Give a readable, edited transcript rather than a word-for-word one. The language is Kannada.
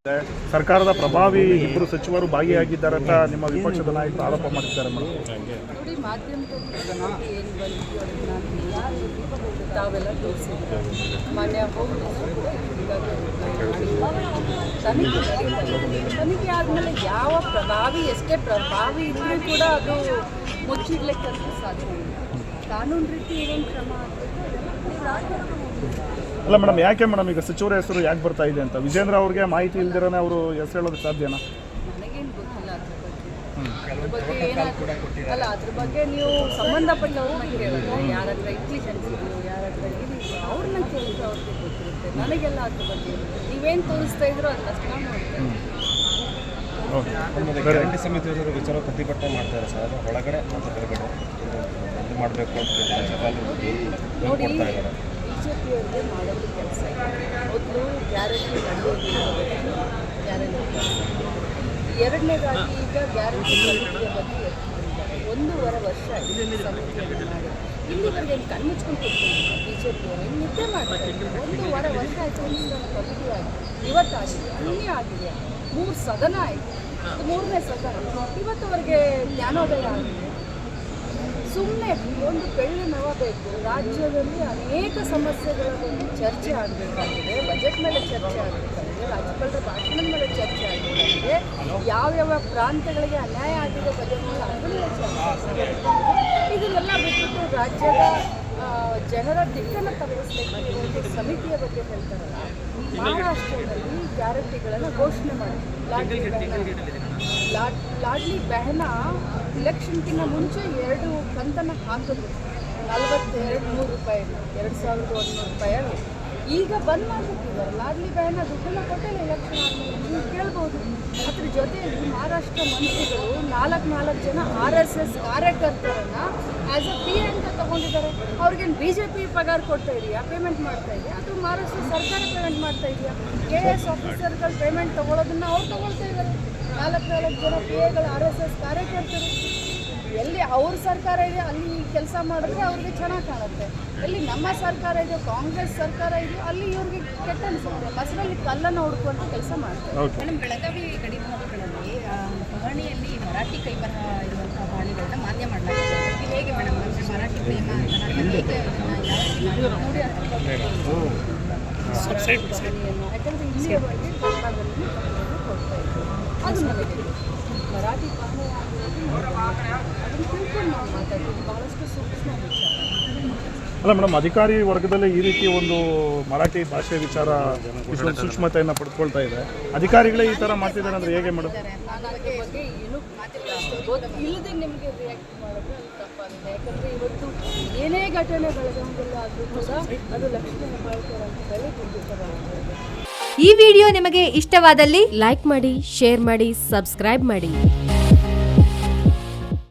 ಸರ್ಕಾರದ ಪ್ರಭಾವಿ ಇಬ್ಬರು ಸಚಿವರು ಭಾಗಿಯಾಗಿದ್ದಾರೆ ಅಂತ ನಿಮ್ಮ ವಿಪಕ್ಷದ ನಾಯಕರು ಆರೋಪ ಮಾಡಿದ್ದಾರೆ ನೋಡಿ, ಮಾಧ್ಯಮದಲ್ಲಿ ಏನು ಬಂದಿದ್ದು ಅದನ್ನು ತಾವೆಲ್ಲ ತೋರಿಸಿದ್ದಾರೆ. ಮಾನ್ಯ ಹೋಮ್ ಮಿನಿಸ್ಟರ್ ಕೂಡ ತನಿಖೆ ಆದಮೇಲೆ ಯಾವ ಪ್ರಭಾವಿ ಎಷ್ಟೇ ಪ್ರಭಾವಿ ಇದ್ರೂ ಕೂಡ ಅದು ಮುಚ್ಚಿಡ್ಲಿಕ್ಕೆ ಸಾಧ್ಯ ಇಲ್ಲ. ಕಾನೂನು ರೀತಿ ಏನೇನು ಕ್ರಮ ಅಲ್ಲ ಮೇಡಮ್, ಯಾಕೆ ಮೇಡಮ್ ಈಗ ಸಚಿವರ ಹೆಸರು ಯಾಕೆ ಬರ್ತಾ ಇದೆ ಅಂತ ವಿಜೇಂದ್ರ ಅವ್ರಿಗೆ ಮಾಹಿತಿ ಇಲ್ದಿರನೇ ಅವರು ಹೆಸರು ಹೇಳೋದು ಸಾಧ್ಯನಾ? ನನಗೇನು ಗೊತ್ತಿಲ್ಲ ಅದ್ರ ಬಗ್ಗೆ ಏನಾದ್ರು ಅದ್ರ ಬಗ್ಗೆ ನೀವು ಸಂಬಂಧಪಟ್ಟವ್ರನ್ನ ಕೇಳಿದ್ರೆ ಯಾರ ಹತ್ರ ಇಂಟೆಲಿಜೆನ್ಸ್ ಇದೆಯೋ ಯಾರ ಹತ್ರ ಏನಿದೆಯೋ ಅವ್ರನ್ನ ಕೇಳಿದ್ರೆ ಅವ್ರಿಗೆ ಗೊತ್ತಿರುತ್ತೆ. ನನಗೆಲ್ಲ ಅದ್ರ ಬಗ್ಗೆ ನೀವೇನು ತೋರಿಸ್ತಾ ಇದ್ರೋ ಅದನ್ನಷ್ಟು ನಾವು ನೋಡ್ತೇವೆ. ಗ್ಯಾರಂಟಿ ಸಮಿತಿಯವರು ವಿಚಾರ ಪ್ರತಿಭಟನೆ ಮಾಡ್ತಾರೆ ಸರ್, ಅದು ಒಳಗಡೆ ಮತ್ತು ಹೊರಗಡೆ ಇದು ಮಾಡಬೇಕು ಅಂತ ನೋಡಿ, ಬಿಜೆಪಿಯವ್ರಿಗೆ ಮಾಡೋದು ಕೆಲಸ ಮೊದಲು ಗ್ಯಾರಂಟಿ ನಡೆಯೋದಿಲ್ಲ, ಗ್ಯಾರಂಟಿ ಎರಡನೇದಾಗಿ ಈಗ ಗ್ಯಾರಂಟಿ ಸಮಿತಿಯ ಬಗ್ಗೆ 1.5 ವರ್ಷ ಸಮಿತಿಯನ್ನು ಮಾಡಿ ಇಲ್ಲಿವರೆಗೆ ಕಣ್ಮುಚ್ಕೊಂಡು ಕೊಡ್ತೀನಿ. ಬಿಜೆಪಿಯವರು ನಿದ್ದೆ ಮಾಡ್ತಾರೆ. 1.5 ವರ್ಷ ಆಯಿತು. ಅನುಷ್ಠಾನ ಕಮಿಟಿ ಆಗಿದೆ, ಇವತ್ತಾಗಿದೆ, ನಿನ್ನೆ ಆಗಿದೆ, 3 ಸದನ ಆಯಿತು, 3ನೇ ಸದನ ಇವತ್ತುವರೆಗೆ ಜ್ಞಾನೋದಯ ಆಗಿದೆ. ಸುಮ್ಮನೆ ಒಂದು ಬೆಳ್ಳಿ ನವ ಬೇಕು. ರಾಜ್ಯದಲ್ಲಿ ಅನೇಕ ಸಮಸ್ಯೆಗಳ ಒಂದು ಚರ್ಚೆ ಆಗಬೇಕಾಗಿದೆ, ಬಜೆಟ್ ಮೇಲೆ ಚರ್ಚೆ ಆಗಬೇಕಾಗಿದೆ, ರಾಜ್ಯಪಾಲರ ಭಾಷಣದ ಮೇಲೆ ಚರ್ಚೆ ಆಗಬೇಕಾಗಿದೆ, ಯಾವ್ಯಾವ ಪ್ರಾಂತ್ಯಗಳಿಗೆ ಅನ್ಯಾಯ ಆಗಿದೆ ಬಜೆಟ್ ಮೇಲೆ ಅದರ ಮೇಲೆ ಚರ್ಚೆ. ಇದನ್ನೆಲ್ಲ ಬಿಟ್ಬಿಟ್ಟು ರಾಜ್ಯದ ಜನರ ದಿಕ್ಕನ್ನು ತಪ್ಪಿಸಲಿಕ್ಕೆ ಒಂದು ಸಮಿತಿಯ ಬಗ್ಗೆ ಹೇಳ್ತಾರಲ್ಲ. ಮಹಾರಾಷ್ಟ್ರದಲ್ಲಿ ಗ್ಯಾರಂಟಿಗಳನ್ನು ಘೋಷಣೆ ಮಾಡಿ ಲಾಡ್ಲಿ ಬೆಹನ ಇಲೆಕ್ಷನ್ಗಿಂತ ಮುಂಚೆ 2 ಕಂತನ್ನು ಹಾಕಿದ್ರು. 42,300 ರೂಪಾಯಿ, 2,100 ರೂಪಾಯಿ. ಈಗ ಬಂದ್ ಮಾಡಿಬಿಟ್ಟಿದ್ದಾರೆ. ಲಾಡ್ಲಿ ಬೆಹನ ದುಡ್ಡನ್ನು ಕೊಟ್ಟಿಲ್ಲ ಎಲೆಕ್ಷನ್ ಆದಮೇಲೆ. ನೀವು ಕೇಳ್ಬೋದು. ಅದ್ರ ಜೊತೆಯಲ್ಲಿ ಮಹಾರಾಷ್ಟ್ರ ಮಂತ್ರಿಗಳು 4 ಜನ RSS ಕಾರ್ಯಕರ್ತರನ್ನು ಆ್ಯಸ್ ಎ ಪಿ ಅಂತ ತೊಗೊಂಡಿದ್ದಾರೆ. ಅವ್ರಿಗೇನು BJP ಪಗಾರ ಕೊಡ್ತಾ ಇದೆಯಾ, ಪೇಮೆಂಟ್ ಮಾಡ್ತಾ ಇದೆಯಾ, ಅಥವಾ ಮಹಾರಾಷ್ಟ್ರ ಸರ್ಕಾರ ಪೇಮೆಂಟ್ ಮಾಡ್ತಾ ಇದೆಯಾ? KS ಆಫೀಸರ್ಗಳು ಪೇಮೆಂಟ್ ತೊಗೊಳೋದನ್ನು ಅವ್ರು ತೊಗೊಳ್ತಾ ಇದ್ದಾರೆ. 4 ಜನ PAಗಳು RSS ಕಾರ್ಯಕರ್ತರು. ಎಲ್ಲಿ ಅವ್ರ ಸರ್ಕಾರ ಇದೆ ಅಲ್ಲಿ ಕೆಲಸ ಮಾಡಿದ್ರೆ ಅವ್ರಿಗೆ ಚೆನ್ನಾಗಿ ಕಾಣುತ್ತೆ. ಎಲ್ಲಿ ನಮ್ಮ ಸರ್ಕಾರ ಇದೆಯೋ, ಕಾಂಗ್ರೆಸ್ ಸರ್ಕಾರ ಇದೆಯೋ, ಅಲ್ಲಿ ಇವ್ರಿಗೆ ಕೆಟ್ಟ ಅನಿಸುತ್ತೆ. ಬಸ್ಸಲ್ಲಿ ಕಲ್ಲನ್ನು ಹುಡುಕುವಂಥ ಕೆಲಸ ಮಾಡ್ತಾರೆ. ಮೇಡಮ್, ಬೆಳಗಾವಿ ಗಡಿ ಭಾಗಗಳಲ್ಲಿ ಪಹಣಿಯಲ್ಲಿ ಮರಾಠಿ ಕೈಬರಹ ಇರುವಂಥ ಪಹಣಿಗಳನ್ನ ಮಾನ್ಯ ಮಾಡಲಾಗಿದೆ. ಇದು ಹೇಗೆ ಮೇಡಮ್? ಮರಾಠಿ ಪ್ರೇಮ ಅಂತ ಹೇಗೆ ನೋಡಿ ಯಾಕಂದರೆ ಇಲ್ಲಿಯವರೆಗೆ ಕನ್ನಡದಲ್ಲಿ ಕೊಡ್ತಾ ಇದ್ದೀವಿ. ಅದು ನನಗೆ ಮರಾಠಿ ಪಹಣಿ ಅದನ್ನು ತಿಳ್ಕೊಂಡು ನಾವು ಮಾತಾಡ್ತೀವಿ. ಬಹಳಷ್ಟು ಸೂಕ್ಷ್ಮ ವಿಚಾರ ಅಲ್ಲ ಮೇಡಮ್, ಅಧಿಕಾರಿ ವರ್ಗದಲ್ಲಿ ಈ ರೀತಿ ಒಂದು ಮರಾಠಿ ಭಾಷೆ ವಿಚಾರ ಇಷ್ಟೊಂದು ಸೂಕ್ಷ್ಮತೆಯನ್ನು ಪಡೆದುಕೊಳ್ತಾ ಇದೆ. ಅಧಿಕಾರಿಗಳೇ ಈ ಥರ ಮಾಡ್ತಿದ್ದಾರೆ ಅಂದರೆ ಹೇಗೆ ಮೇಡಮ್? ನಾನು ಅದ್ರ ಬಗ್ಗೆ ಏನೂ ಗೊತ್ತಿಲ್ಲದೆ ನಿಮಗೆ ರಿಯಾಕ್ಟ್ ಮಾಡಿದ್ರೆ ಅದು ತಪ್ಪಾಗಿದೆ. ಯಾಕಂದರೆ ಇವತ್ತು ಏನೇ ಘಟನೆ ಬೆಳಗಾವಿಯಲ್ಲಿ ಆದರೂ ಕೂಡ ಅದು ಲಕ್ಷ್ಮೀ ಹೆಬ್ಬಾಳ್ಕರ್ ಅಂತ ಹೇಳಿ ಗುರುತಿಸಬಹುದು. ಈ ವಿಡಿಯೋ ನಿಮಗೆ ಇಷ್ಟವಾದಲ್ಲಿ ಲೈಕ್ ಮಾಡಿ, ಶೇರ್ ಮಾಡಿ, ಸಬ್ಸ್ಕ್ರೈಬ್ ಮಾಡಿ.